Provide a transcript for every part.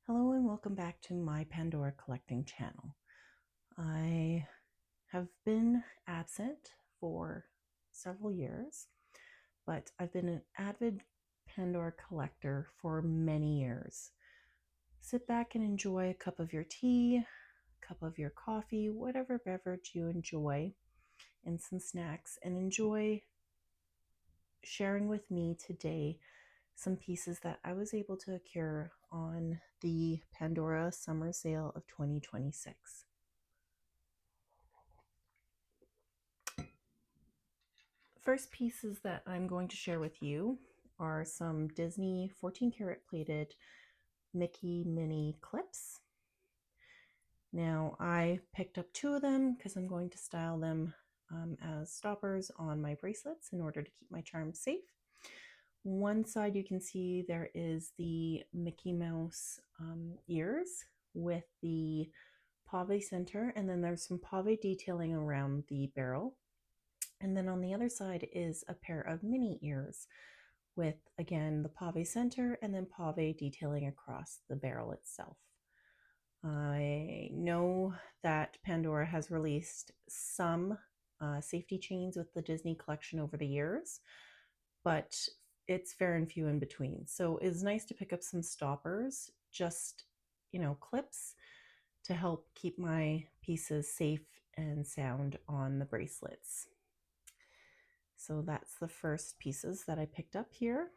Hello and welcome back to my Pandora collecting channel. I have been absent for several years, but I've been an avid Pandora collector for many years. Sit back and enjoy a cup of your tea, a cup of your coffee, whatever beverage you enjoy, and some snacks, and enjoy sharing with me today some pieces that I was able to acquire on the Pandora summer sale of 2026. First pieces that I'm going to share with you are some Disney 14 karat plated Mickey mini clips. Now I picked up two of them because I'm going to style them as stoppers on my bracelets in order to keep my charms safe. One side you can see there is the Mickey Mouse ears with the pave center, and then there's some pave detailing around the barrel. And then on the other side is a pair of mini ears with, again, the pave center and then pave detailing across the barrel itself. I know that Pandora has released some safety chains with the Disney collection over the years, but it's fair and few in between. So it's nice to pick up some stoppers, just, clips to help keep my pieces safe and sound on the bracelets. So that's the first pieces that I picked up here.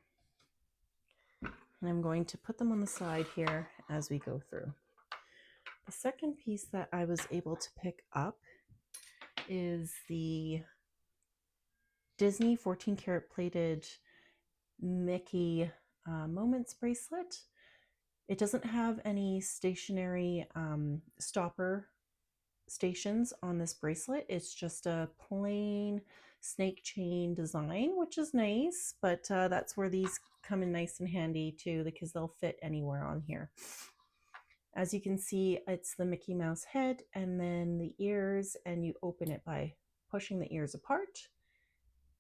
And I'm going to put them on the side here as we go through. The second piece that I was able to pick up is the Disney 14 karat plated Mickey Moments bracelet. It doesn't have any stationary stopper stations on this bracelet. It's just a plain snake chain design, which is nice, but that's where these come in nice and handy too, because they'll fit anywhere on here. As you can see, it's the Mickey Mouse head and then the ears, and you open it by pushing the ears apart.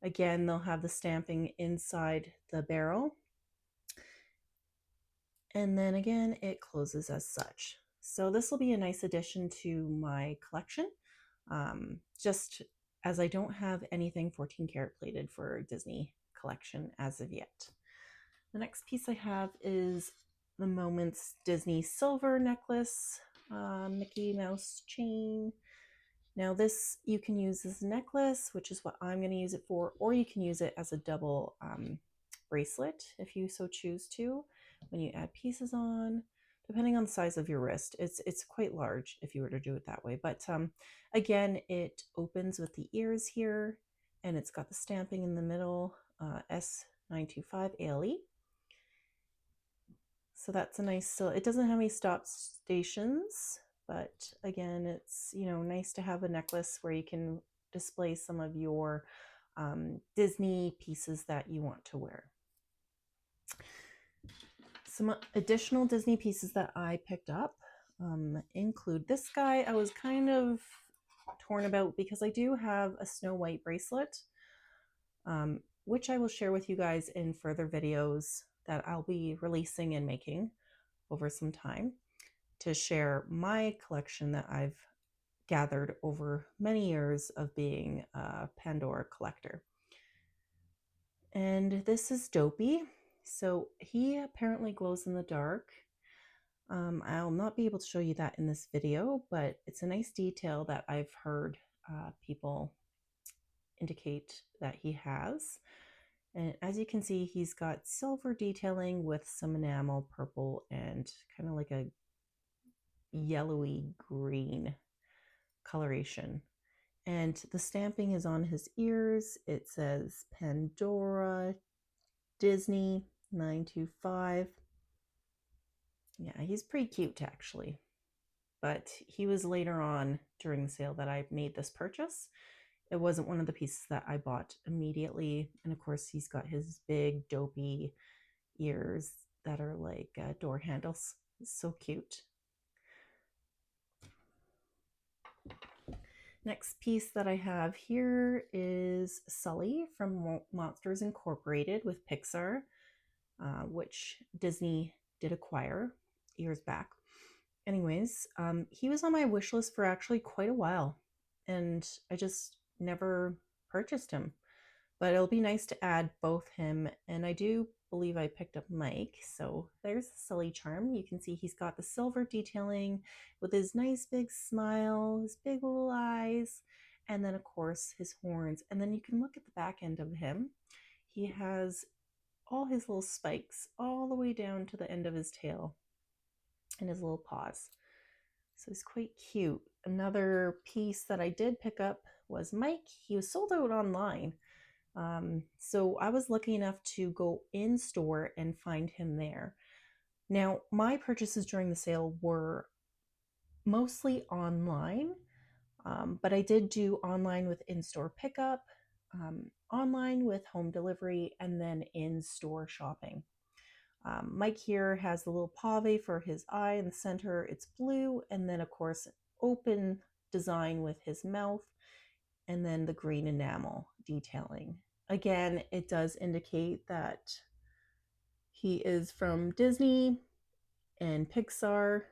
Again, they'll have the stamping inside the barrel. And then again, it closes as such. So this will be a nice addition to my collection, just as I don't have anything 14 karat plated for Disney collection as of yet. The next piece I have is the Moments Disney silver necklace, Mickey Mouse chain. Now this you can use as a necklace, which is what I'm going to use it for, or you can use it as a double bracelet if you so choose to. When you add pieces on, depending on the size of your wrist, it's quite large if you were to do it that way. But again, it opens with the ears here, and it's got the stamping in the middle, S925 ALE. So that's a nice, so it doesn't have any stop stations, but again, it's, nice to have a necklace where you can display some of your Disney pieces that you want to wear. Some additional Disney pieces that I picked up include this guy. I was kind of torn about because I do have a Snow White bracelet, which I will share with you guys in further videos that I'll be releasing and making over some time to share my collection that I've gathered over many years of being a Pandora collector. And this is Dopey. So he apparently glows in the dark. I'll not be able to show you that in this video, but it's a nice detail that I've heard people indicate that he has. And as you can see, he's got silver detailing with some enamel purple and kind of like a yellowy green coloration. And the stamping is on his ears. It says Pandora Disney 925. Yeah, he's pretty cute actually. But he was later on during the sale that I made this purchase. It wasn't one of the pieces that I bought immediately. And of course, he's got his big dopey ears that are like door handles. It's so cute. Next piece that I have here is Sully from Monsters Incorporated with Pixar, which Disney did acquire ears back. Anyways, he was on my wish list for actually quite a while, and I just never purchased him. But it'll be nice to add both him, and I do believe I picked up Mike. So there's the silly charm. You can see he's got the silver detailing with his nice big smile, his big little eyes, and then of course his horns. And then you can look at the back end of him. He has all his little spikes all the way down to the end of his tail and his little paws. So he's quite cute. Another piece that I did pick up was Mike. He was sold out online. So I was lucky enough to go in store and find him there. Now, my purchases during the sale were mostly online, but I did do online with in-store pickup, online with home delivery, and then in-store shopping. Mike here has the little pave for his eye in the center. It's blue, and then of course open design with his mouth, and then the green enamel detailing. Again, it does indicate that he is from Disney and Pixar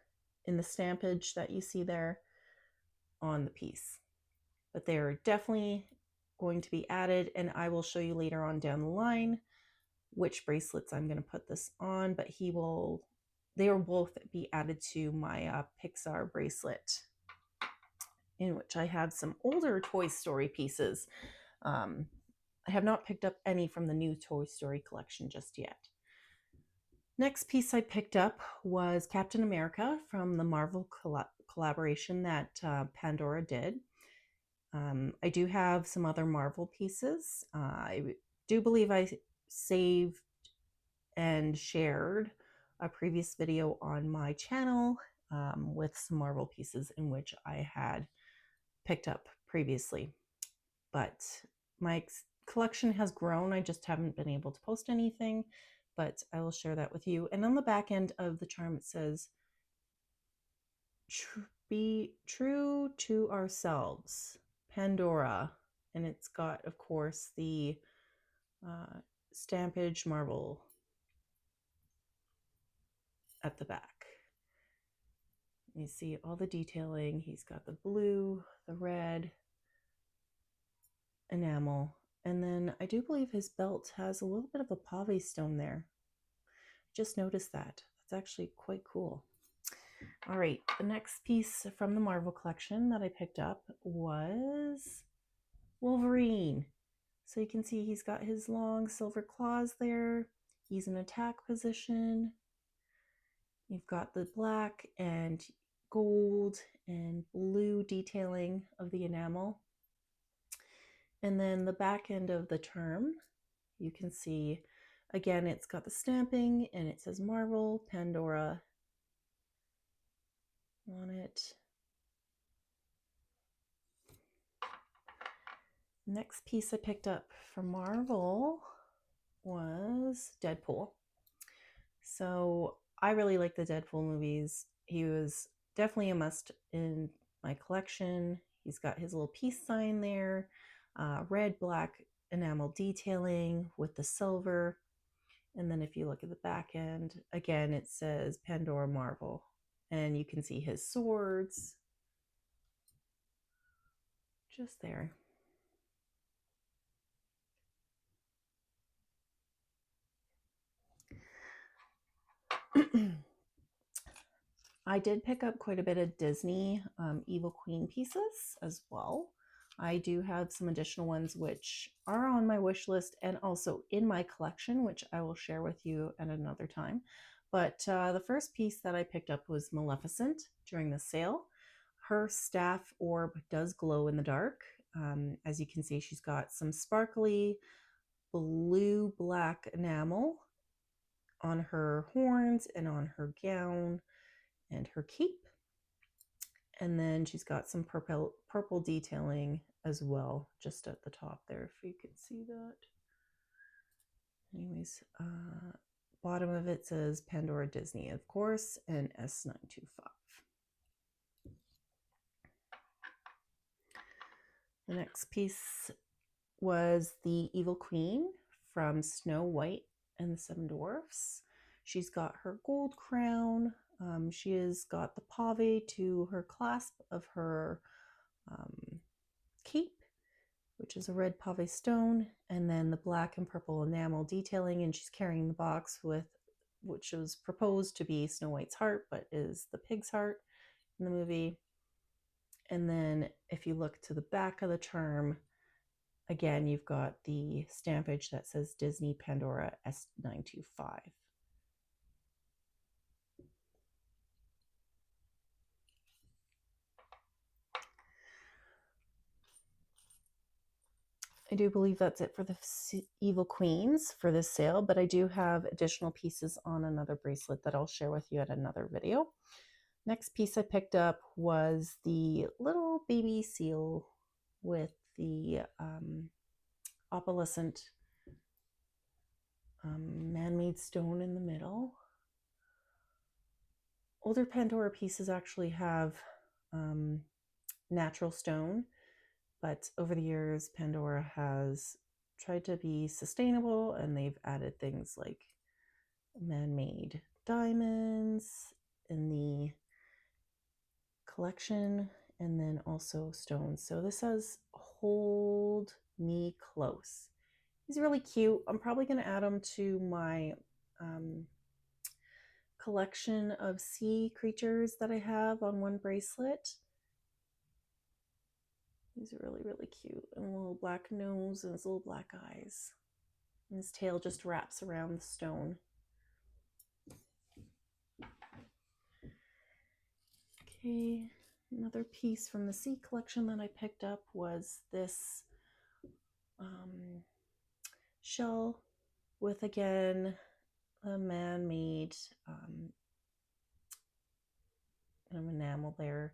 in the stampage that you see there on the piece. But they are definitely going to be added, and I will show you later on down the line which bracelets I'm going to put this on, but they will both be added to my Pixar bracelet, in which I have some older Toy Story pieces. I have not picked up any from the new Toy Story collection just yet. Next piece I picked up was Captain America from the Marvel collaboration that Pandora did. I do have some other Marvel pieces. I do believe I saved and shared a previous video on my channel with some Marvel pieces in which I had picked up previously. But my collection has grown. I just haven't been able to post anything, but I will share that with you. And on the back end of the charm, it says, be true to ourselves, Pandora. And it's got, of course, the stampage Marvel at the back. You see all the detailing. He's got the blue, the red enamel, and then I do believe his belt has a little bit of a pave stone there. Just noticed that. That's actually quite cool. All right, the next piece from the Marvel collection that I picked up was Wolverine. So you can see he's got his long silver claws there. He's in attack position. You've got the black and gold and blue detailing of the enamel. And then the back end of the term, you can see, again, it's got the stamping and it says Marvel, Pandora on it. Next piece I picked up from Marvel was Deadpool. So I really like the Deadpool movies. He was definitely a must in my collection. He's got his little peace sign there, red, black enamel detailing with the silver. And then if you look at the back end, again, it says Pandora Marvel. And you can see his swords just there. I did pick up quite a bit of Disney Evil Queen pieces as well. I do have some additional ones which are on my wish list and also in my collection, which I will share with you at another time. But the first piece that I picked up was Maleficent during the sale. Her staff orb does glow in the dark. As you can see, she's got some sparkly blue-black enamel on her horns and on her gown and her cape. And then she's got some purple detailing as well, just at the top there, if you can see that. Anyways, bottom of it says Pandora Disney, of course, and S925. The next piece was the Evil Queen from Snow White and the Seven Dwarfs. She's got her gold crown, She has got the pave to her clasp of her cape, which is a red pave stone, and then the black and purple enamel detailing, and she's carrying the box with which was proposed to be Snow White's heart, but is the pig's heart in the movie. And then if you look to the back of the charm, again, you've got the stampage that says Disney Pandora S925. I do believe that's it for the Evil Queens for this sale, but I do have additional pieces on another bracelet that I'll share with you at another video. Next piece I picked up was the little baby seal with the opalescent man-made stone in the middle. Older Pandora pieces actually have natural stone, but over the years Pandora has tried to be sustainable, and they've added things like man-made diamonds in the collection, and then also stones. So this says hold me close. He's really cute. I'm probably going to add him to my collection of sea creatures that I have on one bracelet. He's really, really cute. And a little black nose and his little black eyes. And his tail just wraps around the stone. Okay, another piece from the sea collection that I picked up was this shell with, again, a man-made kind of enamel there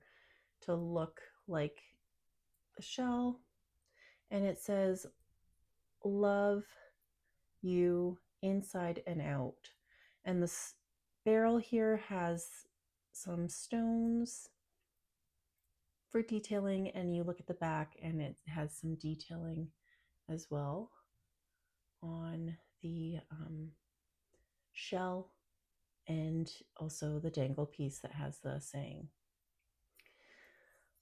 to look like the shell. And it says, love you inside and out. And this barrel here has some stones for detailing, and you look at the back and it has some detailing as well on the shell, and also the dangle piece that has the saying.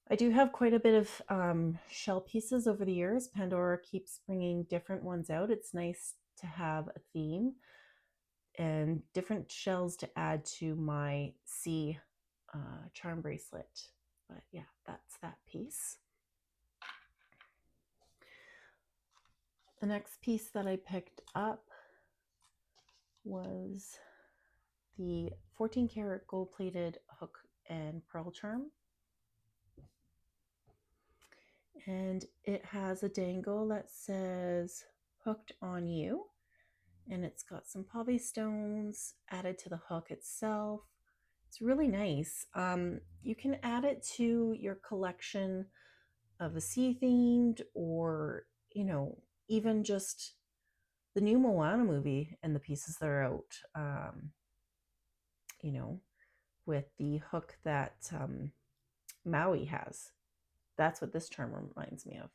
I do have quite a bit of shell pieces over the years. Pandora keeps bringing different ones out. It's nice to have a theme and different shells to add to my sea charm bracelet. But yeah, that's that piece. The next piece that I picked up was the 14 karat gold plated hook and pearl charm. And it has a dangle that says hooked on you. And it's got some pave stones added to the hook itself. It's really nice. You can add it to your collection of the sea themed, or, you know, even just the new Moana movie and the pieces that are out, you know, with the hook that Maui has. That's what this charm reminds me of.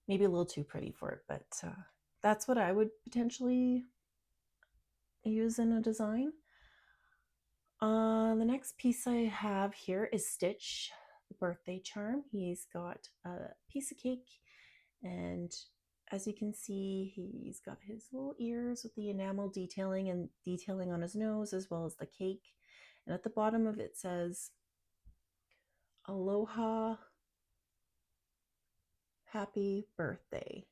Maybe a little too pretty for it, but that's what I would potentially use in a design. The next piece I have here is Stitch, the birthday charm. He's got a piece of cake, and as you can see, he's got his little ears with the enamel detailing and detailing on his nose, as well as the cake. And at the bottom of it says, Aloha, happy birthday.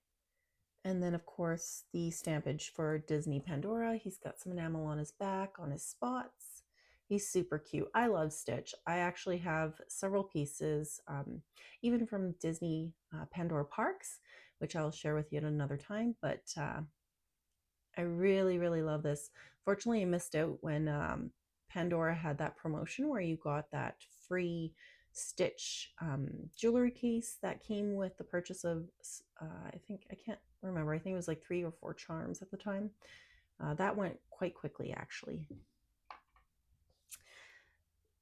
And then, of course, the stampage for Disney Pandora. He's got some enamel on his back, on his spots. He's super cute. I love Stitch. I actually have several pieces, even from Disney Pandora Parks, which I'll share with you at another time. But I really, really love this. Fortunately, I missed out when Pandora had that promotion where you got that free Stitch jewelry case that came with the purchase of, I can't remember, I think it was like 3 or 4 charms at the time. That went quite quickly, actually.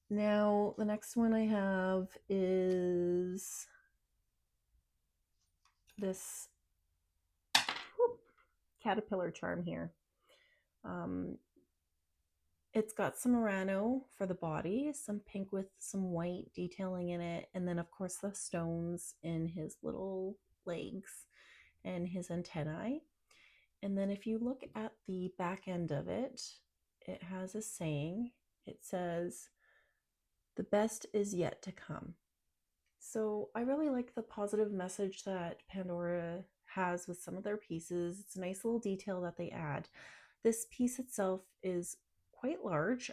Now, the next one I have is this caterpillar charm here. It's got some Murano for the body, some pink with some white detailing in it, and then of course the stones in his little legs and his antennae. And then if you look at the back end of it, it has a saying. It says, "The best is yet to come." So I really like the positive message that Pandora has with some of their pieces. It's a nice little detail that they add. This piece itself is quite large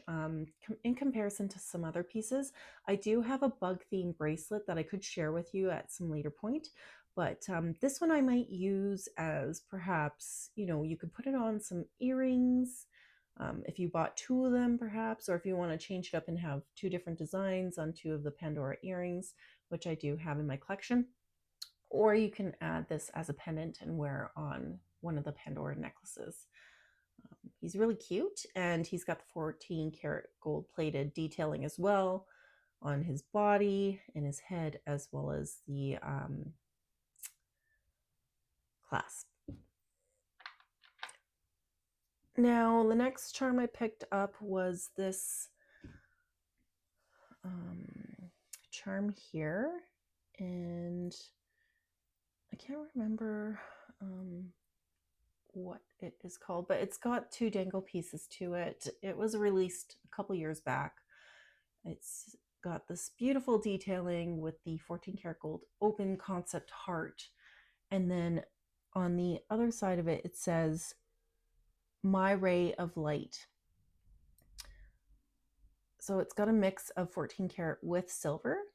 in comparison to some other pieces. I do have a bug theme bracelet that I could share with you at some later point, but this one I might use as perhaps, you could put it on some earrings. If you bought two of them perhaps, or if you want to change it up and have two different designs on two of the Pandora earrings, which I do have in my collection. Or you can add this as a pendant and wear on one of the Pandora necklaces. He's really cute, and he's got the 14 karat gold plated detailing as well on his body and his head, as well as the clasp. Now, the next charm I picked up was this charm here, and I can't remember what it is called, but it's got two dangle pieces to it. It was released a couple years back. It's got this beautiful detailing with the 14 karat gold open concept heart, and then on the other side of it, it says, "My ray of light." So it's got a mix of 14 karat with silver,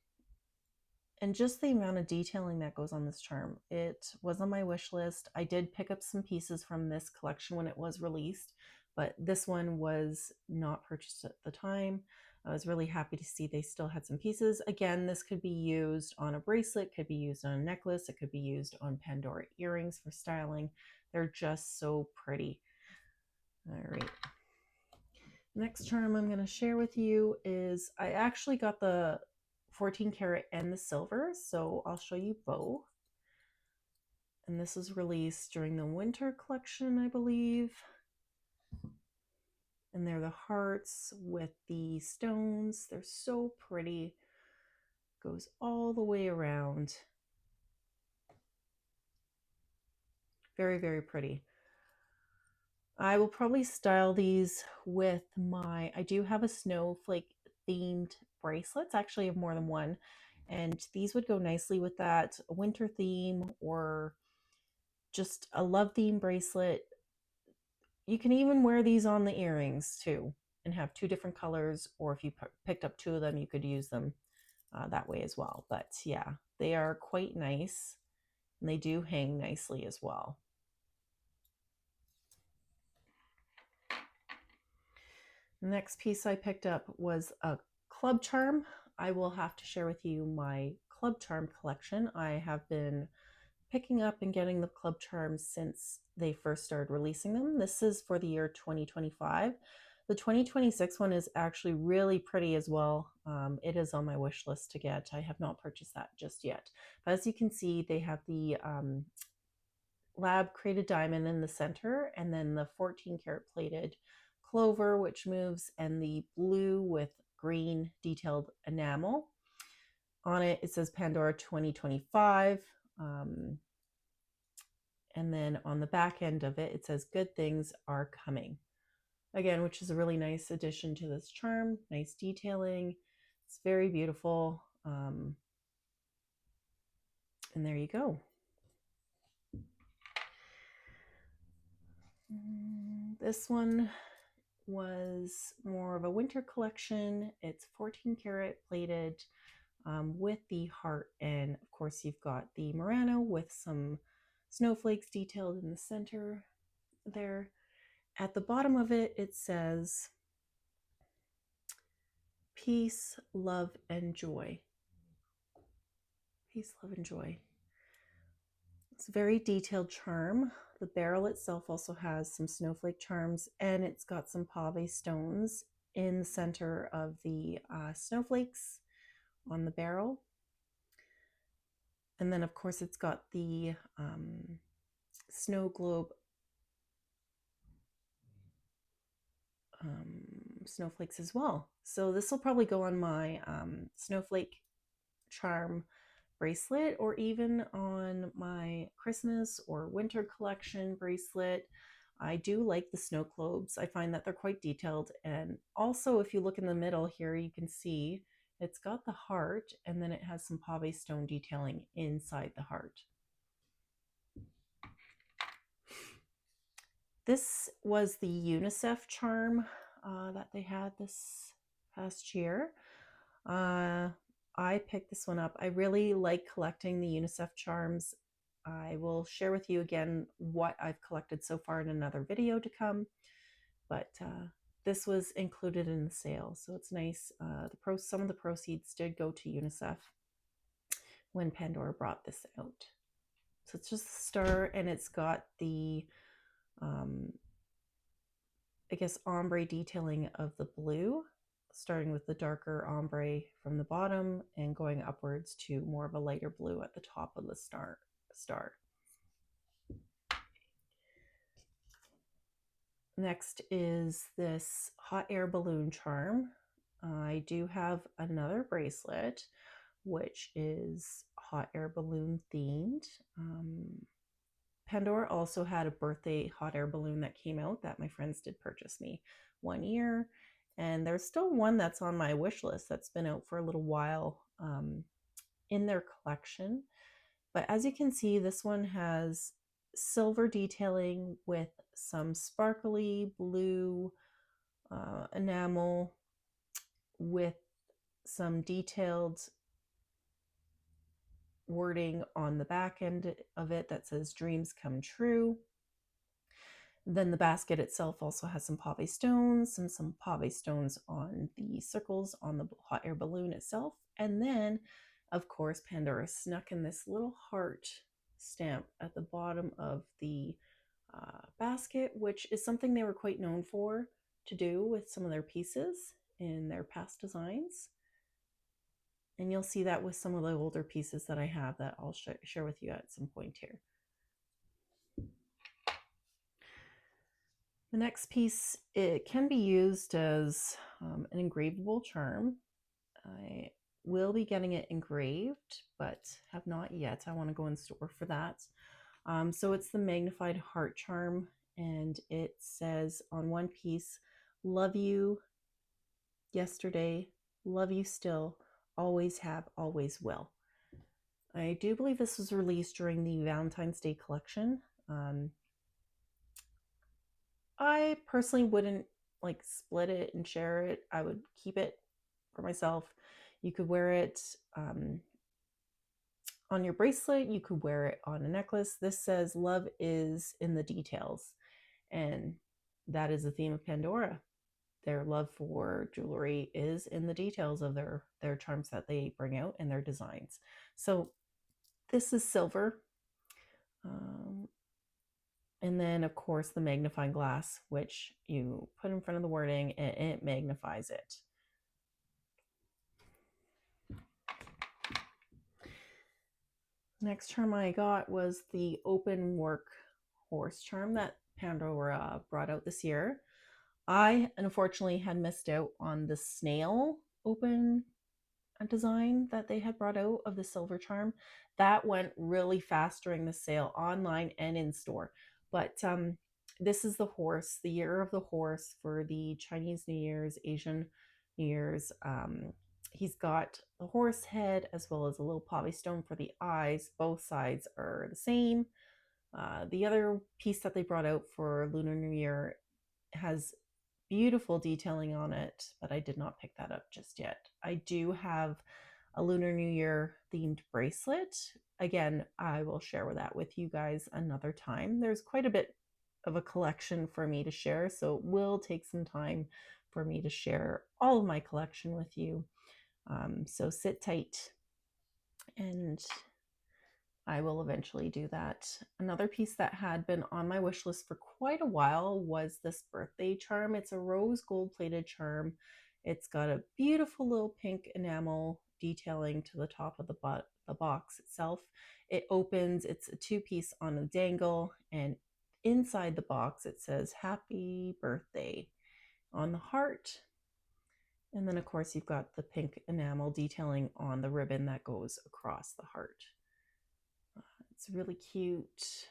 and just the amount of detailing that goes on this charm. It was on my wish list. I did pick up some pieces from this collection when it was released, but this one was not purchased at the time. I was really happy to see they still had some pieces. Again, this could be used on a bracelet, could be used on a necklace, it could be used on Pandora earrings for styling. They're just so pretty. All right. Next charm I'm going to share with you is, I actually got the 14 karat and the silver, so I'll show you both. And this was released during the winter collection, I believe. And they're the hearts with the stones. They're so pretty. Goes all the way around. Very, very pretty. I will probably style these with I do have a snowflake themed bracelets. Actually, I have more than one. And these would go nicely with that. A winter theme or just a love theme bracelet. You can even wear these on the earrings too and have two different colors, or if you picked up two of them, you could use them that way as well. But yeah, they are quite nice, and they do hang nicely as well. The next piece I picked up was a club charm. I will have to share with you my club charm collection. I have been picking up and getting the club charms since they first started releasing them. This is for the year 2025. The 2026 one is actually really pretty as well. It is on my wish list to get. I have not purchased that just yet. But as you can see, they have the lab created diamond in the center, and then the 14 karat plated clover, which moves, and the blue with green detailed enamel. On it, it says Pandora 2025. And then on the back end of it, it says "Good things are coming." Again, which is a really nice addition to this charm. Nice detailing. It's very beautiful. And there you go. This one was more of a winter collection. It's 14 karat plated with the heart, and of course you've got the Murano with some snowflakes detailed in the center there. At the bottom of it, it says "Peace, love, and joy." Peace, love, and joy. It's a very detailed charm. The barrel itself also has some snowflake charms, and it's got some pave stones in the center of the snowflakes on the barrel. And then, of course, it's got the snow globe snowflakes as well. So this will probably go on my snowflake charm bracelet, or even on my Christmas or winter collection bracelet. I do like the snow globes. I find that they're quite detailed. And also, if you look in the middle here, you can see it's got the heart, and then it has some pave stone detailing inside the heart. This was the UNICEF charm that they had this past year. I picked this one up. I really like collecting the UNICEF charms. I will share with you again what I've collected so far in another video to come, but this was included in the sale, so it's nice. Some of the proceeds did go to UNICEF when Pandora brought this out. So it's just a star, and it's got the I guess ombre detailing of the blue, starting with the darker ombre from the bottom and going upwards to more of a lighter blue at the top of the star. Next is this hot air balloon charm. I do have another bracelet which is hot air balloon themed. Pandora also had a birthday hot air balloon that came out that my friends did purchase me one year. And there's still one that's on my wish list that's been out for a little while in their collection. But as you can see, this one has silver detailing with some sparkly blue enamel with some detailed wording on the back end of it that says dreams come true. Then the basket itself also has some pave stones and some pave stones on the circles on the hot air balloon itself. And then, of course, Pandora snuck in this little heart stamp at the bottom of the basket, which is something they were quite known for to do with some of their pieces in their past designs. And you'll see that with some of the older pieces that I have that I'll share with you at some point here. The next piece, it can be used as an engravable charm. I will be getting it engraved, but have not yet. I want to go in store for that. So it's the magnified heart charm, and it says on one piece, love you yesterday, love you still, always have, always will. I do believe this was released during the Valentine's Day collection. I personally wouldn't like split it and share it. I would keep it for myself. You could wear it on your bracelet. You could wear it on a necklace. This says love is in the details. And that is the theme of Pandora. Their love for jewelry is in the details of their charms that they bring out and their designs. So this is silver. And then, of course, the magnifying glass, which you put in front of the wording and it magnifies it. Next charm I got was the open work horse charm that Pandora brought out this year. I unfortunately had missed out on the snail open design that they had brought out of the silver charm. That went really fast during the sale online and in store. But this is the horse, the year of the horse for the Chinese New Year's, Asian New Year's. He's got the horse head as well as a little pave stone for the eyes. Both sides are the same. The other piece that they brought out for Lunar New Year has beautiful detailing on it, but I did not pick that up just yet. I do have a Lunar New Year themed bracelet. Again, I will share that with you guys another time. There's quite a bit of a collection for me to share, so it will take some time for me to share all of my collection with you. So sit tight and I will eventually do that. Another piece that had been on my wish list for quite a while was this birthday charm. It's a rose gold plated charm. It's got a beautiful little pink enamel detailing to the top of the box itself. It opens, it's a two-piece on a dangle, and inside the box it says happy birthday on the heart. And then, of course, you've got the pink enamel detailing on the ribbon that goes across the heart. It's really cute.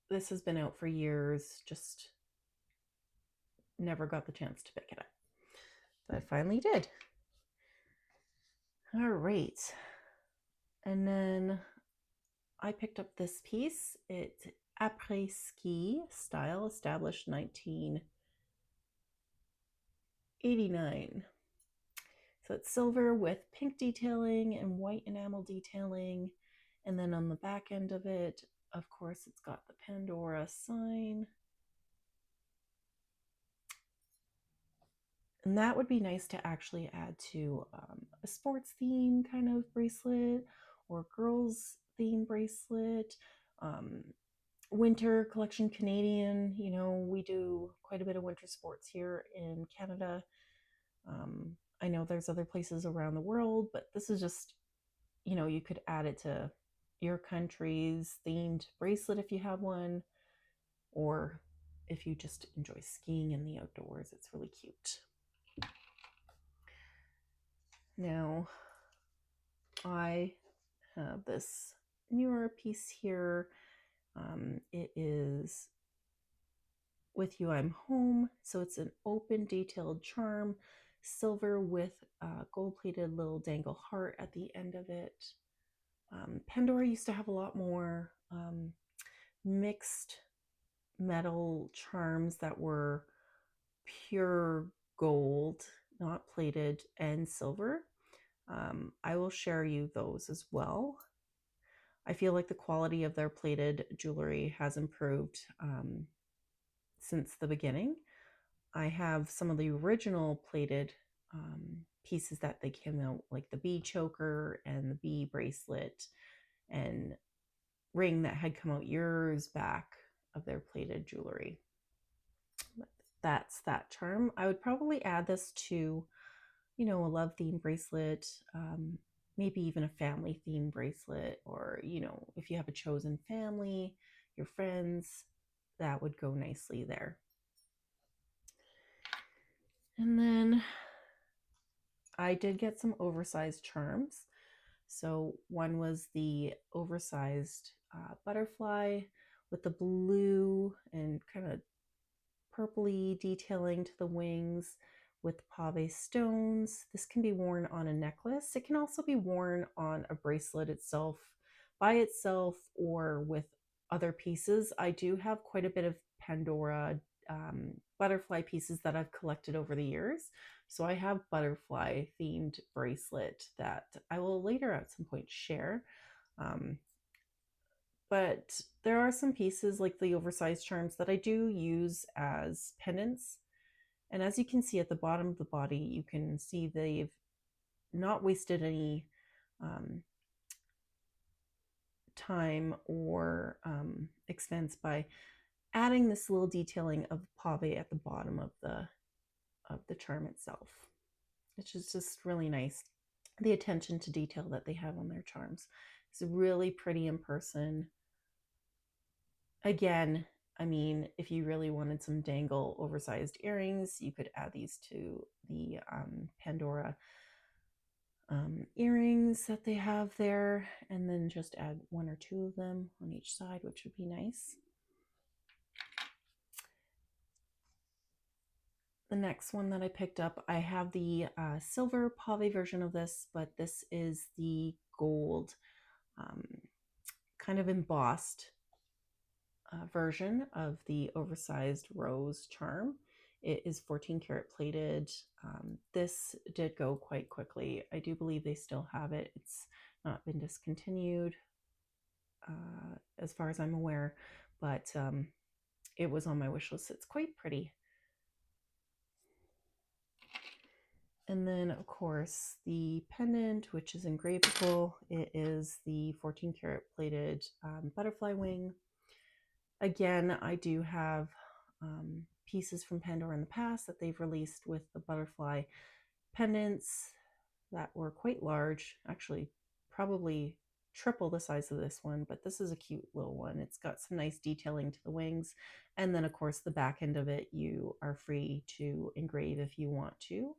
This has been out for years, just never got the chance to pick it up. But I finally did. All right. And then I picked up this piece. It's après ski style, established 1989. So it's silver with pink detailing and white enamel detailing. And then on the back end of it, of course, it's got the Pandora sign. And that would be nice to actually add to a sports theme kind of bracelet or girls theme bracelet. Winter collection Canadian, you know, we do quite a bit of winter sports here in Canada. I know there's other places around the world, but this is just, you know, you could add it to your country's themed bracelet if you have one, or if you just enjoy skiing in the outdoors, it's really cute. Now, I have this newer piece here. It is With You I'm Home. So it's an open detailed charm, silver with a gold-plated little dangle heart at the end of it. Pandora used to have a lot more mixed metal charms that were pure gold, not plated, and silver. I will share you those as well. I feel like the quality of their plated jewelry has improved since the beginning. I have some of the original plated pieces that they came out, like the bee choker and the bee bracelet and ring that had come out years back of their plated jewelry. That's that charm. I would probably add this to, you know, a love theme bracelet, maybe even a family theme bracelet, or, you know, if you have a chosen family, your friends, that would go nicely there. And then I did get some oversized charms. So one was the oversized butterfly with the blue and kind of purpley detailing to the wings with pave stones. This can be worn on a necklace. It can also be worn on a bracelet itself, by itself, or with other pieces. I do have quite a bit of Pandora butterfly pieces that I've collected over the years. So I have butterfly themed bracelet that I will later at some point share. But there are some pieces like the oversized charms that I do use as pendants. And as you can see at the bottom of the body, you can see they've not wasted any time or expense by adding this little detailing of pave at the bottom of the charm itself, which is just really nice. The attention to detail that they have on their charms is really pretty in person. Again, I mean, if you really wanted some dangle oversized earrings, you could add these to the Pandora earrings that they have there, and then just add one or two of them on each side, which would be nice. The next one that I picked up, I have the silver pave version of this, but this is the gold kind of embossed version of the oversized rose charm. It is 14 karat plated. This did go quite quickly. I do believe they still have it. It's not been discontinued as far as I'm aware, but it was on my wish list. It's quite pretty. And then, of course, the pendant, which is engravable. It is the 14 karat plated butterfly wing. Again, I do have pieces from Pandora in the past that they've released with the butterfly pendants that were quite large, actually probably triple the size of this one, but this is a cute little one. It's got some nice detailing to the wings. And then of course the back end of it, you are free to engrave if you want to,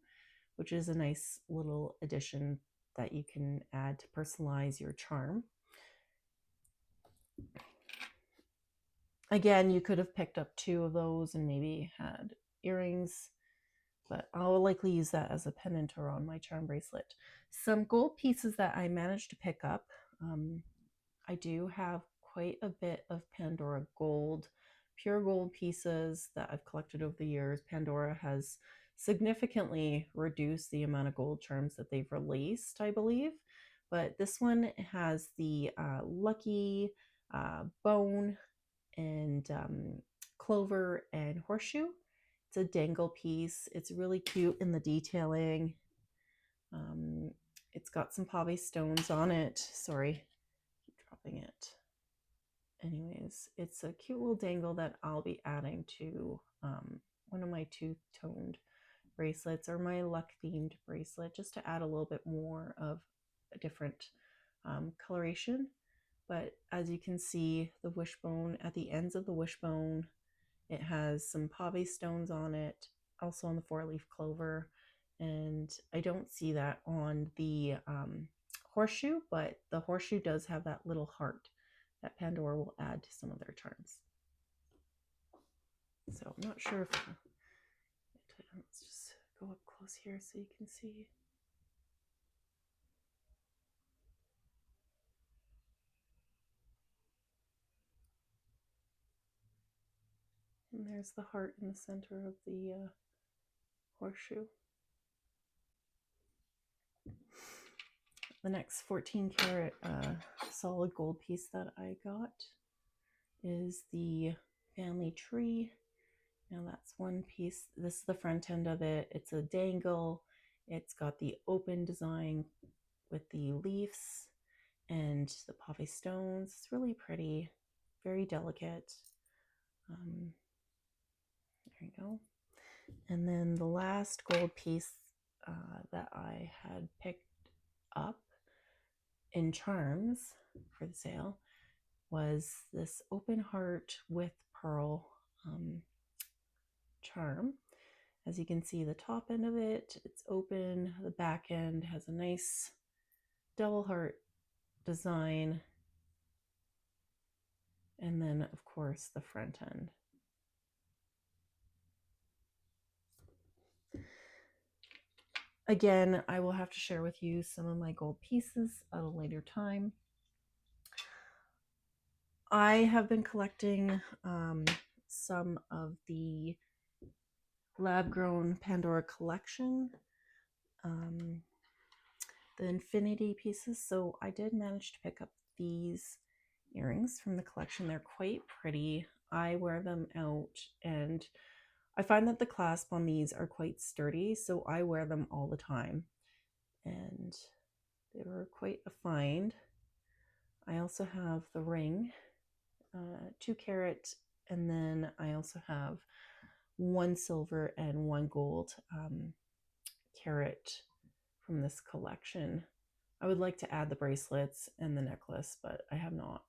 which is a nice little addition that you can add to personalize your charm. Again, you could have picked up 2 of those and maybe had earrings, but I'll likely use that as a pendant or on my charm bracelet. Some gold pieces that I managed to pick up. I do have quite a bit of Pandora gold, pure gold pieces that I've collected over the years. Pandora has significantly reduced the amount of gold charms that they've released, I believe. But this one has the lucky bone and clover and horseshoe. It's a dangle piece. It's really cute in the detailing. It's got some pave stones on it. Sorry, keep dropping it. Anyways, it's a cute little dangle that I'll be adding to one of my two-toned bracelets or my luck themed bracelet, just to add a little bit more of a different coloration. But as you can see, the wishbone, at the ends of the wishbone, it has some pave stones on it, also on the 4-leaf clover. And I don't see that on the horseshoe, but the horseshoe does have that little heart that Pandora will add to some of their charms. So I'm not sure if, let's just go up close here so you can see. And there's the heart in the center of the horseshoe. The next 14 karat solid gold piece that I got is the family tree. Now that's one piece. This is the front end of it. It's a dangle. It's got the open design with the leaves and the pave stones. It's really pretty, very delicate. There you go. And then the last gold piece that I had picked up in charms for the sale was this open heart with pearl charm. As you can see, the top end of it, it's open. The back end has a nice double heart design. And then, of course, the front end. Again, I will have to share with you some of my gold pieces at a later time. I have been collecting some of the lab-grown Pandora collection, the infinity pieces. So I did manage to pick up these earrings from the collection. They're quite pretty. I wear them out and I find that the clasp on these are quite sturdy, so I wear them all the time. And they were quite a find. I also have the ring, 2 karat, and then I also have 1 silver and 1 gold carat from this collection. I would like to add the bracelets and the necklace, but I have not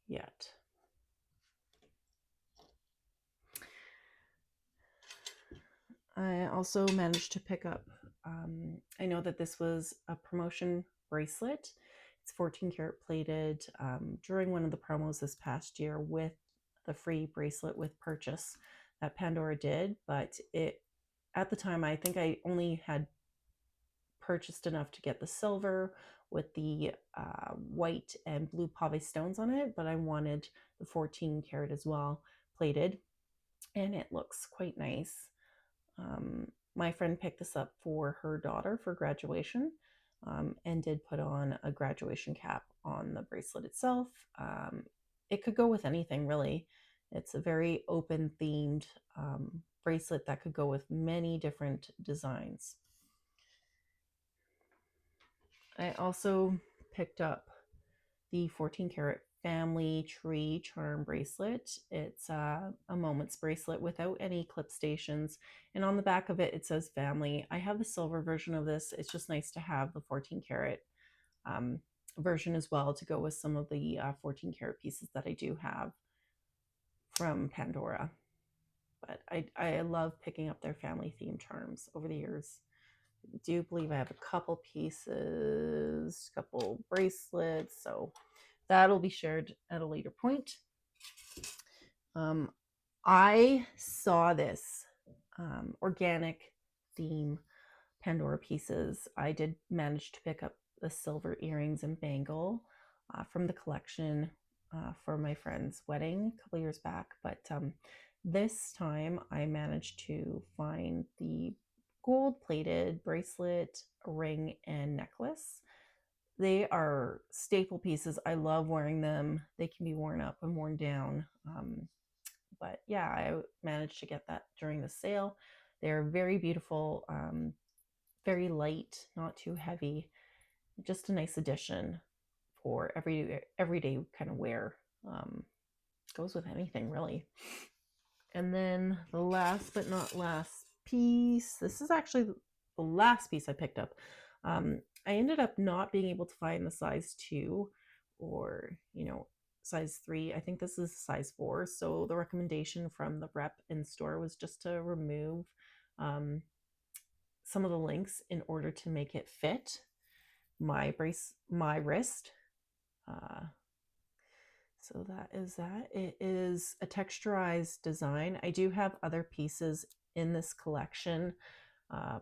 yet. I also managed to pick up, I know that this was a promotion bracelet. It's 14 karat plated during one of the promos this past year with the free bracelet with purchase that Pandora did, but at the time, I think I only had purchased enough to get the silver with the white and blue pave stones on it, but I wanted the 14 karat as well plated, and it looks quite nice. My friend picked this up for her daughter for graduation and did put on a graduation cap on the bracelet itself. It could go with anything, really. It's a very open themed bracelet that could go with many different designs. I also picked up the 14 karat family tree charm bracelet. It's a moments bracelet without any clip stations, and on the back of it, it says family. I have the silver version of this. It's just nice to have the 14 karat version as well to go with some of the 14 karat pieces that I do have from Pandora. But I love picking up their family theme charms over the years. I do believe I have a couple pieces, a couple bracelets, so that'll be shared at a later point. I saw this organic theme Pandora pieces. I did manage to pick up the silver earrings and bangle from the collection for my friend's wedding a couple years back, but this time I managed to find the gold plated bracelet, ring, and necklace. They are staple pieces. I love wearing them. They can be worn up and worn down. But yeah, I managed to get that during the sale. They're very beautiful, very light, not too heavy. Just a nice addition for everyday kind of wear. Goes with anything really. And then the last but not last piece. This is actually the last piece I picked up. I ended up not being able to find the size 2 or, size 3. I think this is size 4. So the recommendation from the rep in store was just to remove some of the links in order to make it fit my wrist. So that is that. It is a texturized design. I do have other pieces in this collection,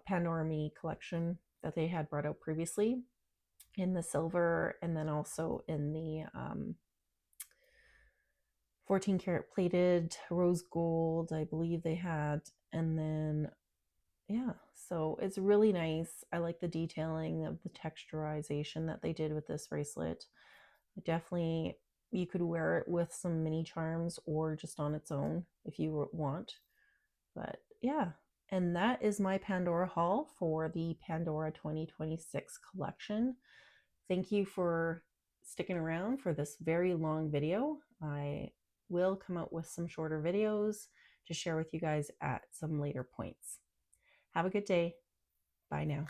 Pandora Me collection that they had brought out previously in the silver, and then also in the 14 karat plated rose gold, I believe they had. And then, yeah, so it's really nice. I like the detailing of the texturization that they did with this bracelet. Definitely, you could wear it with some mini charms or just on its own if you want. But yeah, and that is my Pandora haul for the Pandora 2026 collection. Thank you for sticking around for this very long video. I will come out with some shorter videos to share with you guys at some later points. Have a good day. Bye now.